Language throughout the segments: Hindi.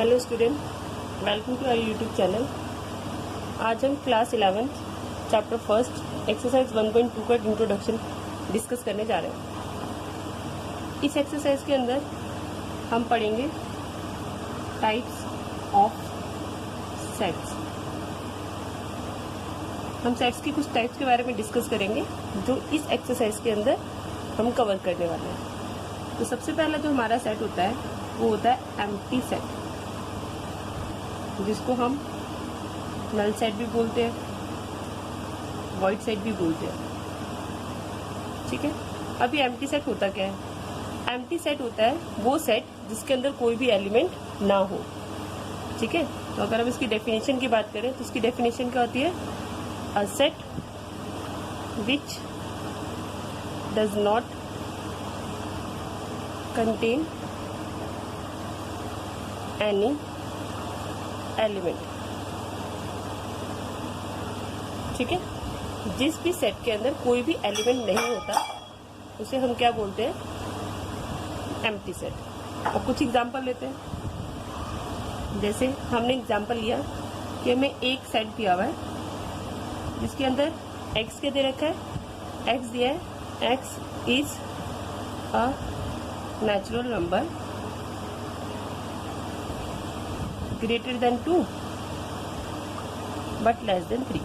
Hello student, welcome to our YouTube channel. आज हम क्लास 11 चैप्टर फर्स्ट एक्सरसाइज 1.2 का इंट्रोडक्शन डिस्कस करने जा रहे हैं। इस एक्सरसाइज के अंदर हम पढ़ेंगे टाइप्स ऑफ सेट्स। हम सेट्स की कुछ टाइप्स के बारे में डिस्कस करेंगे जो इस एक्सरसाइज के अंदर हम कवर करने वाले हैं। तो सबसे पहला जो हमारा सेट होता है वो होता है एम्प्टी सेट, जिसको हम नल सेट भी बोलते हैं, वॉइड सेट भी बोलते हैं। ठीक है, अभी एम्प्टी सेट होता क्या है? एम्प्टी सेट होता है वो सेट जिसके अंदर कोई भी एलिमेंट ना हो। ठीक है, तो अगर हम इसकी डेफिनेशन की बात करें तो इसकी डेफिनेशन क्या होती है? A set which does not contain any element. ठीक है, जिस भी सेट के अंदर कोई भी एलिमेंट नहीं होता उसे हम क्या बोलते हैं? Empty set. और कुछ एग्जांपल लेते हैं। जैसे हमने एग्जांपल लिया कि हमें एक सेट दिया हुआ है जिसके अंदर x के दे रखा है, x दिया है, x is a natural number greater than 2 but less than 3।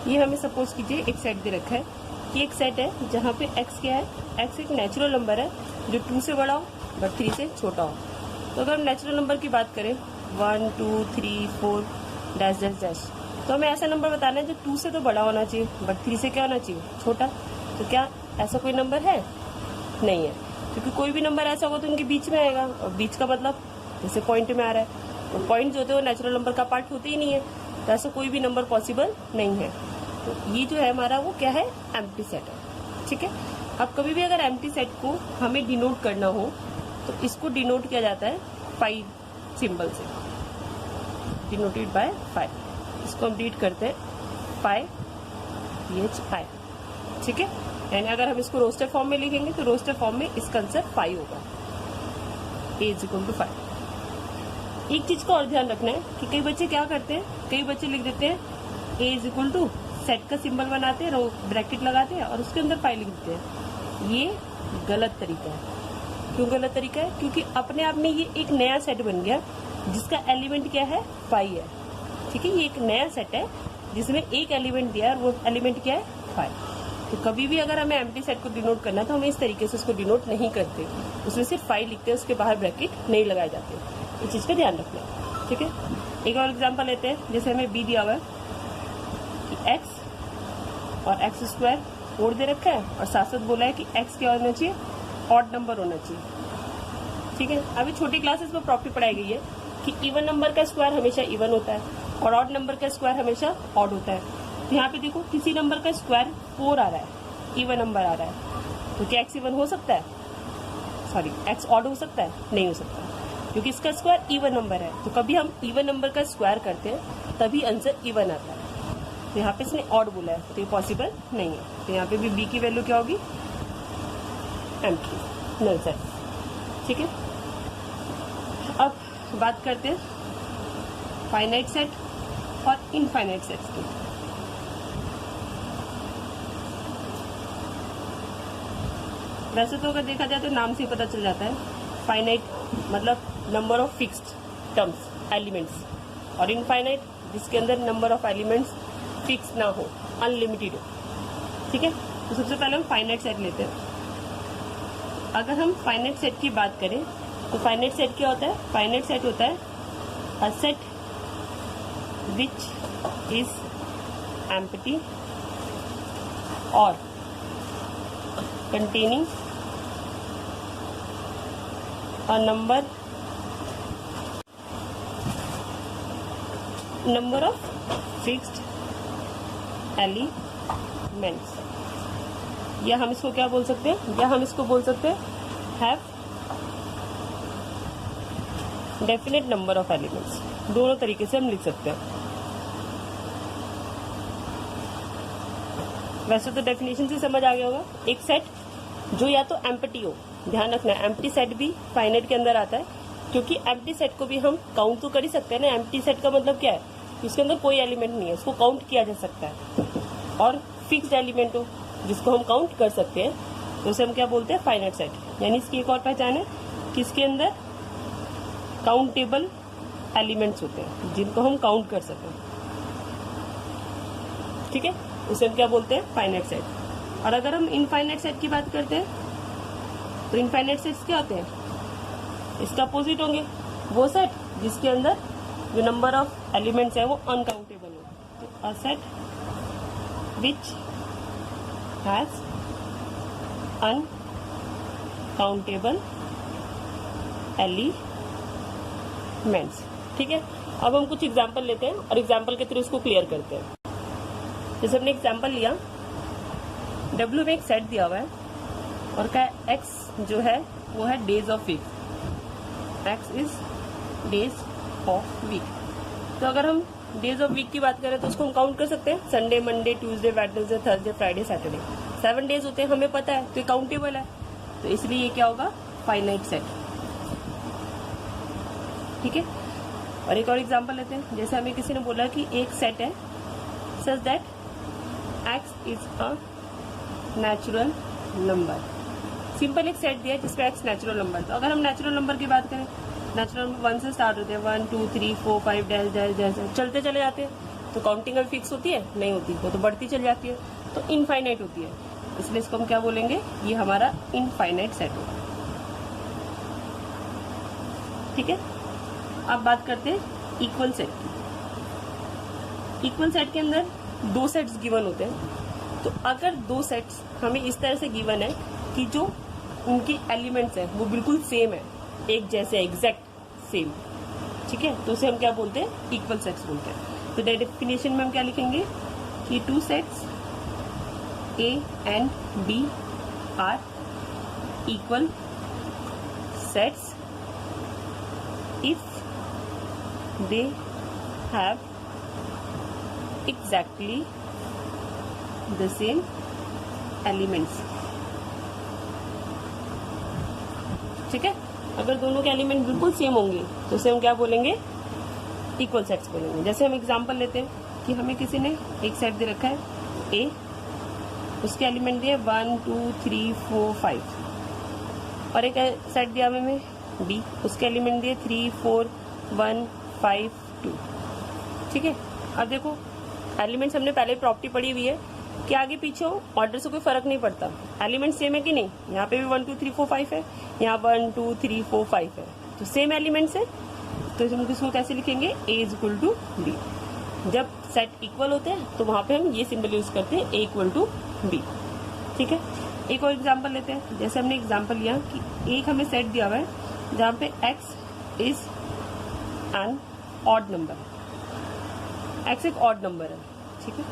ये हमें सपोज कीजिए एक सेट दे रखा है कि एक सेट है जहाँ पे x क्या है? x एक नेचुरल नंबर है जो 2 से बड़ा हो बट 3 से छोटा हो। तो अगर हम नेचुरल नंबर की बात करें 1 2 3 4 डैश डैश डैश, तो हमें ऐसा नंबर बताना है जो 2 से तो बड़ा होना चाहिए बट 3 से क्या होना चाहिए? छोटा। तो क्या ऐसा कोई नंबर है? नहीं है, क्योंकि कोई भी नंबर ऐसा होगा तो उनके बीच में आएगा, और बीच का मतलब जैसे पॉइंट में आ रहा है, तो पॉइंट जो होते हैं वो नेचुरल नंबर का पार्ट होते ही नहीं है, तो ऐसा कोई भी नंबर पॉसिबल नहीं है। तो ये जो है हमारा वो क्या है? एम्प्टी सेट है। ठीक है, अब कभी भी अगर एम्प्टी सेट को हमें डिनोट करना हो तो इसको डिनोट किया जाता है 5 सिंबल से, डिनोटेड बाय 5। इसको हम रीड करते हैं 5 ठीक है, यानी अगर हम इसको रोस्टर फॉर्म में लिखेंगे तो रोस्टर फॉर्म में इसका आंसर 5 होगा, a = 5। एक चीज का और ध्यान रखना है कि कई बच्चे क्या करते हैं, कई बच्चे लिख देते हैं a सेट का सिंबल बनाते हैं, ब्रैकेट लगाते हैं और उसके अंदर 5 लिख देते हैं। ये गलत तरीका है। क्यों गलत तरीका है? क्योंकि अपने आप में ये एक नया सेट बन गया जिसका एलिमेंट क्या है? 5 है। ठीक है, ये एक नया सेट है जिसमें एक एलिमेंट दिया है और वो एलिमेंट क्या है? 5। तो कभी भी अगर हमें एम्प्टी सेट को डिनोट करना है तो हम इस तरीके से उसको डिनोट नहीं करते, उसमें सिर्फ 5 लिखते हैं, उसके बाहर ब्रैकेट नहीं लगाए जाते। इस चीज का ध्यान रखना है। ठीक है, एक और एग्जांपल लेते हैं। जैसे हमें b दिया हुआ है कि x और x² और दे रखा है और साथ साथ बोला है कि x क्या होना चाहिए? ऑड नंबर होना चाहिए। ठीक है, अभी छोटी क्लासेस में प्रॉपर्टी पढ़ाई गई है कि इवन नंबर का स्क्वायर हमेशा इवन होता है और ऑड नंबर का स्क्वायर हमेशा ऑड होता है। तो यहाँ पे देखो किसी नंबर का स्क्वायर 4 आ रहा है, इवन नंबर आ रहा है, तो क्या x इवन हो सकता है? सॉरी, x ऑड हो सकता है? नहीं हो सकता, क्योंकि इसका स्क्वायर इवन नंबर है। तो कभी हम इवन नंबर का स्क्वायर करते हैं तभी आंसर इवन आता है। तो यहाँ पे इसने ऑड बोला है तो ये पॉसिबल नहीं है। तो यहाँ पे भी b की वैल्यू क्या होगी? Empty, null set. ठीक है, अब बात करते हैं फाइनाइट सेट और इनफाइनाइट सेट्स की। वैसे तो अगर देखा जाए तो नाम से ही पता चल जाता है, फाइनाइट मतलब number of fixed terms, elements, और इनफाइनाइट जिसके अंदर नंबर ऑफ एलिमेंट्स फिक्स ना हो, अनलिमिटेड हो। ठीक है, तो सबसे पहले हम फाइनाइट सेट लेते हैं। अगर हम फाइनाइट सेट की बात करें तो फाइनाइट सेट क्या होता है? फाइनाइट सेट होता है a set which is empty और containing a number of fixed elements, या हम इसको क्या बोल सकते हैं? या हम इसको बोल सकते हैं have definite number of elements। दोनों तरीके से हम लिख सकते हैं। वैसे तो डेफिनेशन से समझ आ गया होगा। एक सेट जो या तो एम्प्टी हो, ध्यान रखना एम्प्टी सेट भी फाइनाइट के अंदर आता है, क्योंकि एम्प्टी सेट को भी हम काउंट तो कर ही सकते हैं ना। एम्प्टी सेट का मतलब क्या है, उसके अंदर कोई एलिमेंट नहीं है, उसको काउंट किया जा सकता है। और फिक्स्ड एलिमेंट हो जिसको हम काउंट कर सकते हैं, तो उसे हम क्या बोलते हैं, फाइनाइट सेट। यानी इसकी एक और पहचान है कि इसके अंदर काउंटेबल एलिमेंट्स होते हैं जिनको हम काउंट कर सकें, ठीक है, उसे हम क्या बोलते हैं, फाइनाइट सेट। और अगर हम इनफाइनाइट सेट की बात करते हैं तो इनफाइनाइट सेट्स क्या होते हैं, इसका अपोजिट होंगे, वो सेट जिसके अंदर जो नंबर ऑफ एलिमेंट्स है वो अनकाउंटेबल हो। तो a set which has uncountable elements, ठीक है। अब हम कुछ एग्जाम्पल लेते हैं और एग्जाम्पल के थ्रू इसको क्लियर करते हैं। जैसे हमने एग्जाम्पल लिया, W में एक सेट दिया हुआ है और क्या X जो है वो है days of week, X is days of week. तो अगर हम डेज ऑफ वीक की बात करें तो उसको हम काउंट कर सकते हैं, Sunday, Monday, Tuesday, Wednesday, Thursday, Friday, Saturday, 7 days होते हैं, हमें पता है, तो ये काउंटेबल है। तो इसलिए ये क्या होगा, फाइनाइट सेट, ठीक है। और एक और एग्जांपल लेते हैं। जैसे हमें किसी ने बोला कि एक सेट है such that x is a natural number. Simple एक सेट दिया है जिसपे x नेचुरल नंबर। तो अगर हम नेचुरल नंबर की बात करें, नेचुरल नंबर 1 से स्टार्ट होते हैं, 1 2 3 4 5 डैश डैश डैश चलते चले जाते हैं। तो काउंटिंग अभी फिक्स होती है नहीं होती, वो तो बढ़ती चली जाती है, तो इनफाइनाइट होती है। इसलिए इसको हम क्या बोलेंगे, ये हमारा इनफाइनाइट सेट होगा, ठीक है। अब बात करते हैं इक्वल सेट की। इक्वल सेट के अंदर 2 सेट्स गिवन होते हैं। तो अगर 2 सेट्स हमें इस तरह से गिवन है कि जो उनकी एलिमेंट्स है वो बिल्कुल सेम है, एक जैसे एग्जैक्ट सेम, ठीक है, तो उसे हम क्या बोलते हैं, इक्वल सेट्स बोलते हैं। तो डेफिनेशन में हम क्या लिखेंगे कि 2 sets A and B are equal sets if they have exactly the same elements, ठीक है। अगर दोनों के एलिमेंट बिल्कुल सेम होंगे तो उसे हम क्या बोलेंगे, इक्वल सेट्स बोलेंगे। जैसे हम एग्जांपल लेते हैं कि हमें किसी ने एक सेट दे रखा है A, उसके एलिमेंट दिए 1 2 3 4 5, और एक सेट दिया हमें B, उसके एलिमेंट दिए 3 4 1 5 2, ठीक है। अब देखो एलिमेंट्स हमने पहले प्रॉपर्टी पढ़ी हुई है कि आगे पीछे हो, ऑर्डर से कोई फर्क नहीं पड़ता, एलिमेंट सेम है कि नहीं। यहाँ पे भी 1 2 3 4 5 है, यहाँ 1 2 3 4 5 है, तो सेम एलिमेंट्स है। तो हम इसको कैसे लिखेंगे, A is equal to B। जब सेट इक्वल होते हैं तो वहां पे हम ये सिंबल यूज करते हैं, A इक्वल टू B, ठीक है। एक और एग्जांपल लेते हैं। जैसे हमने एग्जांपल लिया कि एक हमें सेट दिया हुआ है जहाँ पे x is N odd number, x एक ऑड नंबर है, ठीक है।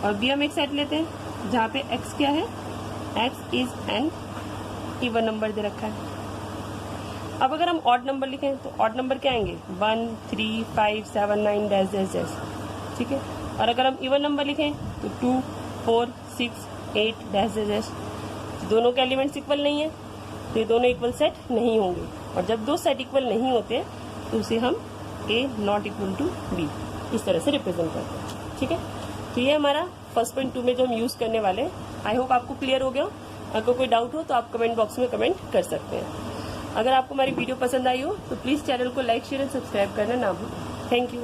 और B हम एक सेट लेते हैं जहाँ पे x क्या है, x is an even number दे रखा है। अब अगर हम ऑड नंबर लिखें तो ऑड नंबर क्या आएंगे, 1 3 5 7 9 डैश डैश डैश, ठीक है। और अगर हम इवन नंबर लिखें तो 2 4 6 8 डैश डैश डैश। दोनों के एलिमेंट्स इक्वल नहीं है तो ये दोनों इक्वल सेट नहीं होंगे, और जब 2 सेट इक्वल नहीं होते तो उसे हम A not equal to B इस तरह से रिप्रेजेंट करते हैं, ठीक है। तो ये हमारा फर्स्ट पॉइंट 2 में जो हम यूज करने वाले हैं। आई होप आपको क्लियर हो गया। अगर कोई डाउट हो तो आप कमेंट बॉक्स में कमेंट कर सकते हैं। अगर आपको हमारी वीडियो पसंद आई हो तो प्लीज चैनल को लाइक शेयर एंड सब्सक्राइब करना ना भूलें। Thank you.